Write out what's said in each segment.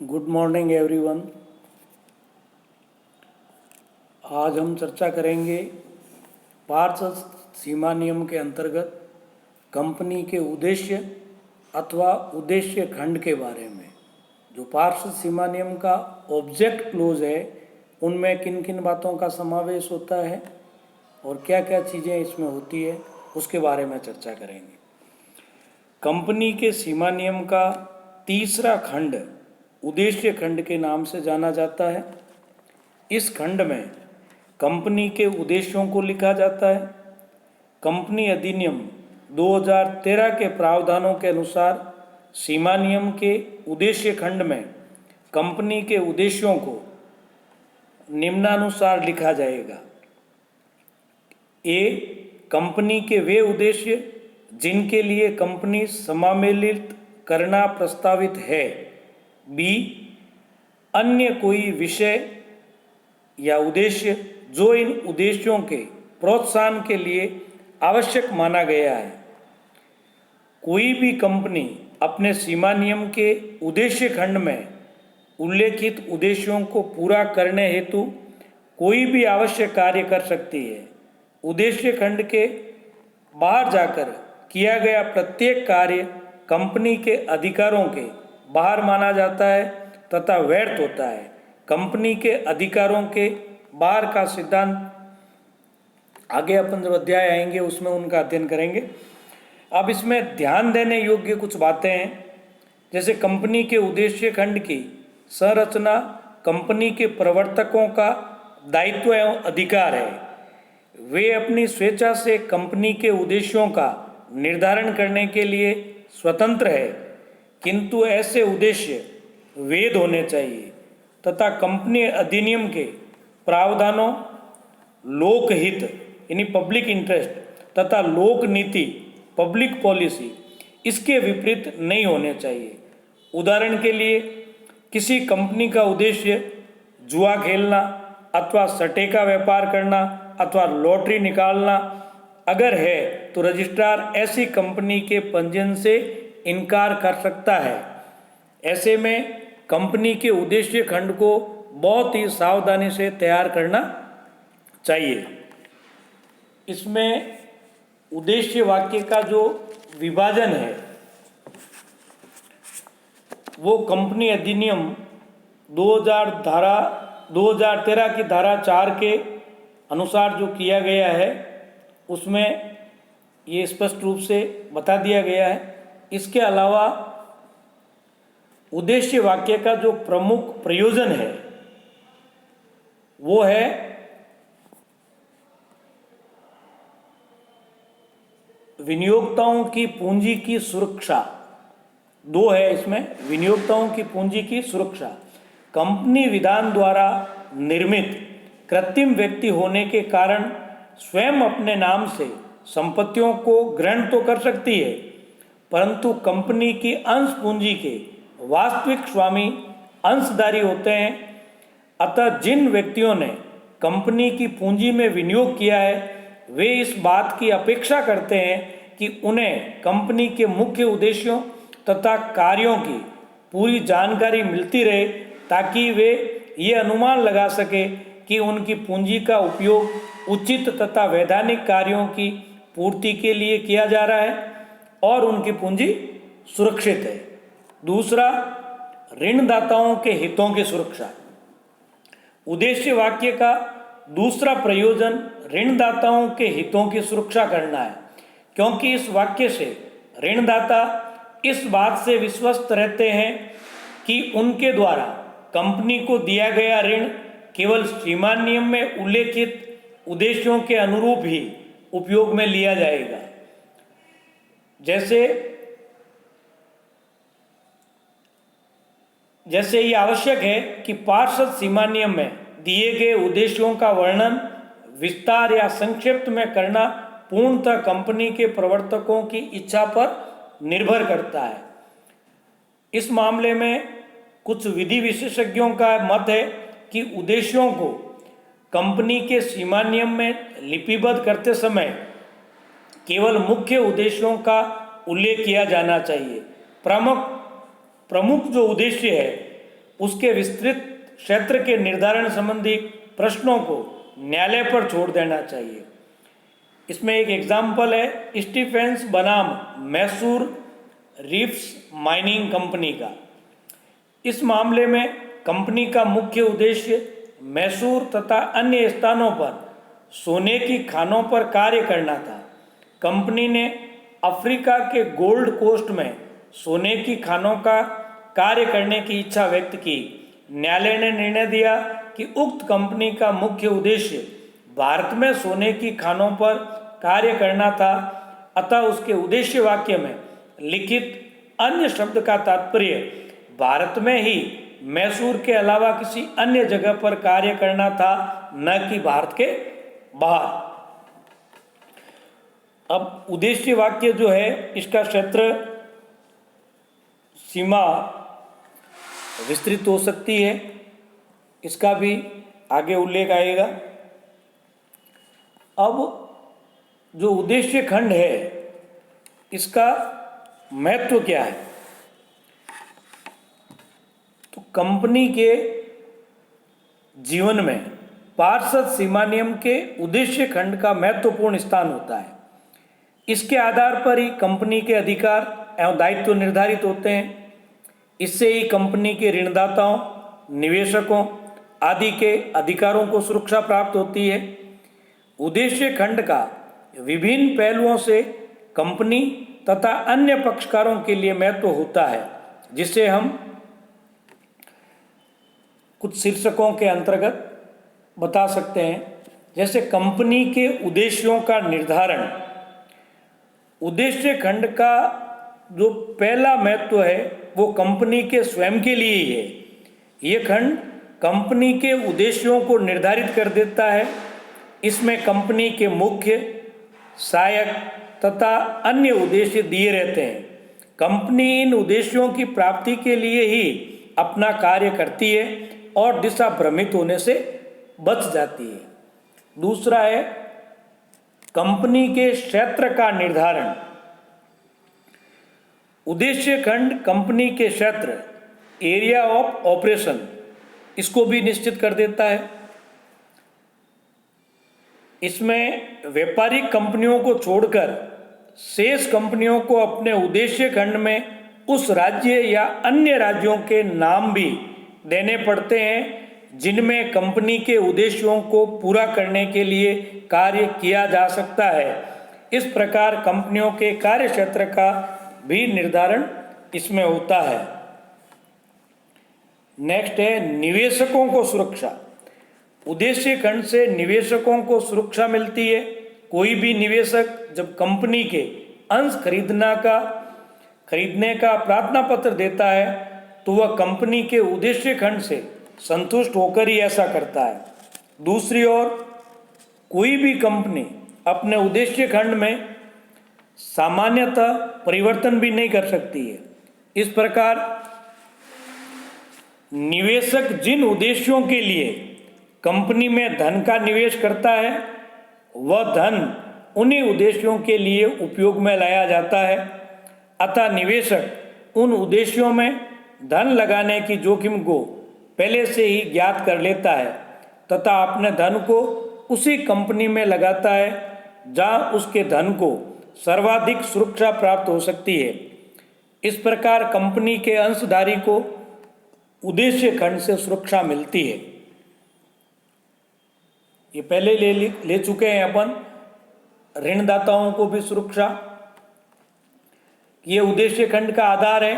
Good morning everyone. आज हम चर्चा करेंगे पार्षद सीमा नियम के अंतर्गत कंपनी के उद्देश्य अथवा उद्देश्य खंड के बारे में। जो पार्षद सीमा नियम का ऑब्जेक्ट क्लोज है उनमें किन किन बातों का समावेश होता है और क्या क्या चीज़ें इसमें होती है उसके बारे में चर्चा करेंगे। कंपनी के सीमा नियम का तीसरा खंड उद्देश्य खंड के नाम से जाना जाता है। इस खंड में कंपनी के उद्देश्यों को लिखा जाता है। कंपनी अधिनियम 2013 के प्रावधानों के अनुसार सीमा नियम के उद्देश्य खंड में कंपनी के उद्देश्यों को निम्नानुसार लिखा जाएगा। ए, कंपनी के वे उद्देश्य जिनके लिए कंपनी समामेलित करना प्रस्तावित है। बी, अन्य कोई विषय या उद्देश्य जो इन उद्देश्यों के प्रोत्साहन के लिए आवश्यक माना गया है। कोई भी कंपनी अपने सीमा नियम के उद्देश्य खंड में उल्लेखित उद्देश्यों को पूरा करने हेतु कोई भी आवश्यक कार्य कर सकती है। उद्देश्य खंड के बाहर जाकर किया गया प्रत्येक कार्य कंपनी के अधिकारों के बाहर माना जाता है तथा व्यर्थ होता है। कंपनी के अधिकारों के बाहर का सिद्धांत आगे अपन जब अध्याय आएंगे उसमें उनका अध्ययन करेंगे। अब इसमें ध्यान देने योग्य कुछ बातें हैं, जैसे कंपनी के उद्देश्य खंड की संरचना कंपनी के प्रवर्तकों का दायित्व एवं अधिकार है। वे अपनी स्वेच्छा से कंपनी के उद्देश्यों का निर्धारण करने के लिए स्वतंत्र है, किंतु ऐसे उद्देश्य वैध होने चाहिए तथा कंपनी अधिनियम के प्रावधानों लोकहित यानी पब्लिक इंटरेस्ट तथा लोक नीति पब्लिक पॉलिसी इसके विपरीत नहीं होने चाहिए। उदाहरण के लिए किसी कंपनी का उद्देश्य जुआ खेलना अथवा सट्टे का व्यापार करना अथवा लॉटरी निकालना अगर है तो रजिस्ट्रार ऐसी कंपनी के पंजीयन से इनकार कर सकता है। ऐसे में कंपनी के उद्देश्य खंड को बहुत ही सावधानी से तैयार करना चाहिए। इसमें उद्देश्य वाक्य का जो विभाजन है वो कंपनी अधिनियम 2013 की धारा 4 के अनुसार जो किया गया है उसमें ये स्पष्ट रूप से बता दिया गया है। इसके अलावा उद्देश्य वाक्य का जो प्रमुख प्रयोजन है वो है विनियोक्ताओं की पूंजी की सुरक्षा। दो है इसमें, विनियोक्ताओं की पूंजी की सुरक्षा। कंपनी विधान द्वारा निर्मित कृत्रिम व्यक्ति होने के कारण स्वयं अपने नाम से संपत्तियों को ग्रहण तो कर सकती है, परंतु कंपनी की अंश पूंजी के वास्तविक स्वामी अंशधारी होते हैं। अतः जिन व्यक्तियों ने कंपनी की पूंजी में विनियोग किया है वे इस बात की अपेक्षा करते हैं कि उन्हें कंपनी के मुख्य उद्देश्यों तथा कार्यों की पूरी जानकारी मिलती रहे, ताकि वे ये अनुमान लगा सके कि उनकी पूंजी का उपयोग उचित तथा वैधानिक कार्यों की पूर्ति के लिए किया जा रहा है और उनकी पूंजी सुरक्षित है। दूसरा, ऋणदाताओं के हितों की सुरक्षा। उद्देश्य वाक्य का दूसरा प्रयोजन ऋणदाताओं के हितों की सुरक्षा करना है, क्योंकि इस वाक्य से ऋणदाता इस बात से विश्वस्त रहते हैं कि उनके द्वारा कंपनी को दिया गया ऋण केवल सीमा नियम में उल्लेखित उद्देश्यों के अनुरूप ही उपयोग में लिया जाएगा। जैसे ये आवश्यक है कि पार्षद सीमा नियम में दिए गए उद्देश्यों का वर्णन विस्तार या संक्षिप्त में करना पूर्णतः कंपनी के प्रवर्तकों की इच्छा पर निर्भर करता है। इस मामले में कुछ विधि विशेषज्ञों का मत है कि उद्देश्यों को कंपनी के सीमा नियम में लिपिबद्ध करते समय केवल मुख्य उद्देश्यों का उल्लेख किया जाना चाहिए। प्रमुख जो उद्देश्य है उसके विस्तृत क्षेत्र के निर्धारण संबंधी प्रश्नों को न्यायालय पर छोड़ देना चाहिए। इसमें एक एग्जाम्पल है स्टीफेंस बनाम मैसूर रिफ्स माइनिंग कंपनी का। इस मामले में कंपनी का मुख्य उद्देश्य मैसूर तथा अन्य स्थानों पर सोने की खानों पर कार्य करना था। कंपनी ने अफ्रीका के गोल्ड कोस्ट में सोने की खानों का कार्य करने की इच्छा व्यक्त की। न्यायालय ने निर्णय दिया कि उक्त कंपनी का मुख्य उद्देश्य भारत में सोने की खानों पर कार्य करना था, अतः उसके उद्देश्य वाक्य में लिखित अन्य शब्द का तात्पर्य भारत में ही मैसूर के अलावा किसी अन्य जगह पर कार्य करना था, न कि भारत के बाहर। अब उद्देश्य वाक्य जो है इसका क्षेत्र सीमा विस्तृत हो सकती है, इसका भी आगे उल्लेख आएगा। अब जो उद्देश्य खंड है इसका महत्व क्या है? तो कंपनी के जीवन में पार्षद सीमा नियम के उद्देश्य खंड का महत्वपूर्ण स्थान होता है। इसके आधार पर ही कंपनी के अधिकार एवं दायित्व निर्धारित होते हैं। इससे ही कंपनी के ऋणदाताओं, निवेशकों आदि के अधिकारों को सुरक्षा प्राप्त होती है। उद्देश्य खंड का विभिन्न पहलुओं से कंपनी तथा अन्य पक्षकारों के लिए महत्व होता है, जिसे हम कुछ शीर्षकों के अंतर्गत बता सकते हैं। जैसे कंपनी के उद्देश्यों का निर्धारण। उद्देश्य खंड का जो पहला महत्व है वो कंपनी के स्वयं के लिए ही है। ये खंड कंपनी के उद्देश्यों को निर्धारित कर देता है। इसमें कंपनी के मुख्य, सहायक तथा अन्य उद्देश्य दिए रहते हैं। कंपनी इन उद्देश्यों की प्राप्ति के लिए ही अपना कार्य करती है और दिशा भ्रमित होने से बच जाती है। दूसरा है कंपनी के क्षेत्र का निर्धारण। उद्देश्य खंड कंपनी के क्षेत्र, एरिया ऑफ ऑपरेशन, इसको भी निश्चित कर देता है। इसमें व्यापारिक कंपनियों को छोड़कर शेष कंपनियों को अपने उद्देश्य खंड में उस राज्य या अन्य राज्यों के नाम भी देने पड़ते हैं जिनमें कंपनी के उद्देश्यों को पूरा करने के लिए कार्य किया जा सकता है। इस प्रकार कंपनियों के कार्य क्षेत्र का भी निर्धारण इसमें होता है। नेक्स्ट है निवेशकों को सुरक्षा। उद्देश्य खंड से निवेशकों को सुरक्षा मिलती है। कोई भी निवेशक जब कंपनी के अंश खरीदने का प्रार्थना पत्र देता है तो वह कंपनी के उद्देश्य खंड से संतुष्ट होकर ही ऐसा करता है। दूसरी ओर कोई भी कंपनी अपने उद्देश्य खंड में सामान्यतः परिवर्तन भी नहीं कर सकती है। इस प्रकार निवेशक जिन उद्देश्यों के लिए कंपनी में धन का निवेश करता है वह धन उन्हीं उद्देश्यों के लिए उपयोग में लाया जाता है। अतः निवेशक उन उद्देश्यों में धन लगाने की जोखिम को पहले से ही ज्ञात कर लेता है तथा अपने धन को उसी कंपनी में लगाता है जहां उसके धन को सर्वाधिक सुरक्षा प्राप्त हो सकती है। इस प्रकार कंपनी के अंशधारी को उद्देश्य खंड से सुरक्षा मिलती है। ये पहले ले चुके हैं अपन ऋणदाताओं को भी सुरक्षा। ये उद्देश्य खंड का आधार है।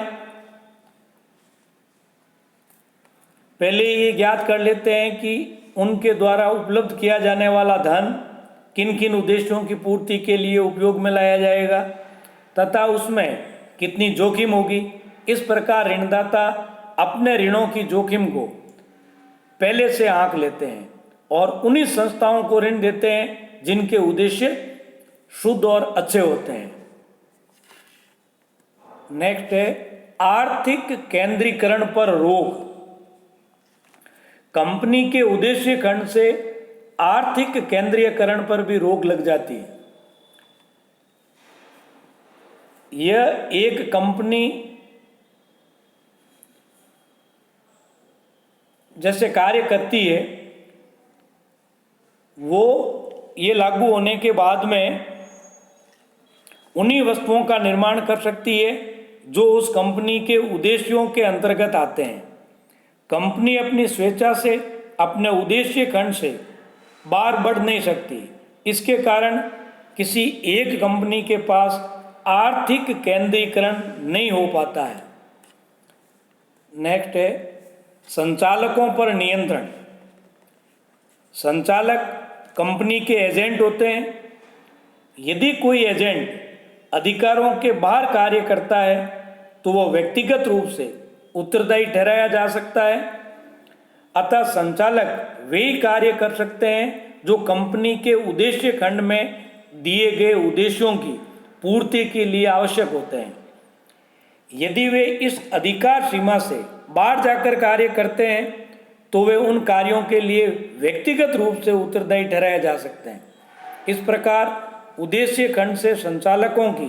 पहले ये ज्ञात कर लेते हैं कि उनके द्वारा उपलब्ध किया जाने वाला धन किन किन उद्देश्यों की पूर्ति के लिए उपयोग में लाया जाएगा तथा उसमें कितनी जोखिम होगी। इस प्रकार ऋणदाता अपने ऋणों की जोखिम को पहले से आंक लेते हैं और उन्हीं संस्थाओं को ऋण देते हैं जिनके उद्देश्य शुद्ध और अच्छे होते हैं। नेक्स्ट है आर्थिक केंद्रीकरण पर रोक। कंपनी के उद्देश्य खंड से आर्थिक केंद्रीयकरण पर भी रोक लग जाती है। यह एक कंपनी जैसे कार्य करती है वो ये लागू होने के बाद में उन्हीं वस्तुओं का निर्माण कर सकती है जो उस कंपनी के उद्देश्यों के अंतर्गत आते हैं। कंपनी अपनी स्वेच्छा से अपने उद्देश्य खंड से बाहर बढ़ नहीं सकती। इसके कारण किसी एक कंपनी के पास आर्थिक केंद्रीकरण नहीं हो पाता है। नेक्स्ट है संचालकों पर नियंत्रण। संचालक कंपनी के एजेंट होते हैं। यदि कोई एजेंट अधिकारों के बाहर कार्य करता है तो वह व्यक्तिगत रूप से उत्तरदायी ठहराया जा सकता है। अतः संचालक वे ही कार्य कर सकते हैं जो कंपनी के उद्देश्य खंड में दिए गए उद्देश्यों की पूर्ति के लिए आवश्यक होते हैं। यदि वे इस अधिकार सीमा से बाहर जाकर कार्य करते हैं तो वे उन कार्यों के लिए व्यक्तिगत रूप से उत्तरदायी ठहराए जा सकते हैं। इस प्रकार उद्देश्य खंड से संचालकों की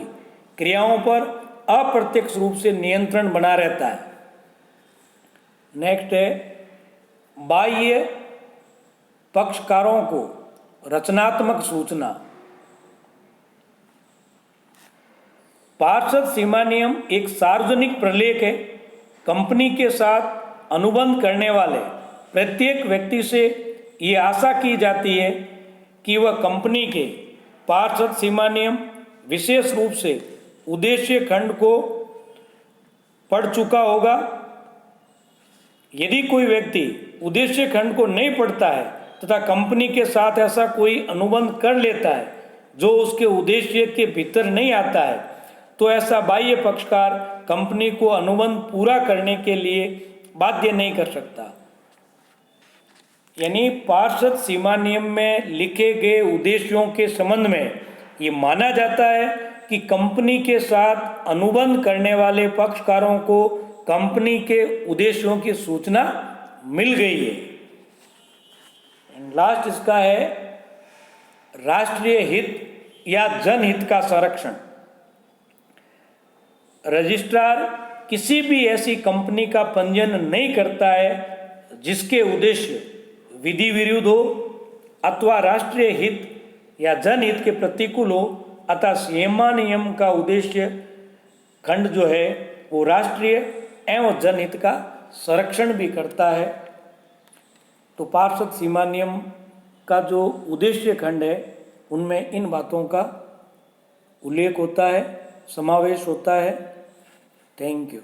क्रियाओं पर अप्रत्यक्ष रूप से नियंत्रण बना रहता है। नेक्स्ट है बाह्य पक्षकारों को रचनात्मक सूचना। पार्षद सीमा नियम एक सार्वजनिक प्रलेख है। कंपनी के साथ अनुबंध करने वाले प्रत्येक व्यक्ति से ये आशा की जाती है कि वह कंपनी के पार्षद सीमा नियम विशेष रूप से उद्देश्य खंड को पढ़ चुका होगा। यदि कोई व्यक्ति उद्देश्य खंड को नहीं पढ़ता है तथा कंपनी के साथ ऐसा कोई अनुबंध कर लेता है जो उसके उद्देश्य के भीतर नहीं आता है तो ऐसा बाह्य पक्षकार कंपनी को अनुबंध पूरा करने के लिए बाध्य नहीं कर सकता। यानी पार्षद सीमा नियम में लिखे गए उद्देश्यों के संबंध में ये माना जाता है कि कंपनी के साथ अनुबंध करने वाले पक्षकारों को कंपनी के उद्देश्यों की सूचना मिल गई है। लास्ट इसका है राष्ट्रीय हित या जनहित का संरक्षण। रजिस्ट्रार किसी भी ऐसी कंपनी का पंजीयन नहीं करता है जिसके उद्देश्य विधि विरुद्ध हो अथवा राष्ट्रीय हित या जनहित के प्रतिकूल हो। अतः सीमा नियम का उद्देश्य खंड जो है वो राष्ट्रीय एवं जनहित का संरक्षण भी करता है। तो पार्षद सीमा नियम का जो उद्देश्य खंड है उनमें इन बातों का उल्लेख होता है, समावेश होता है। Thank you.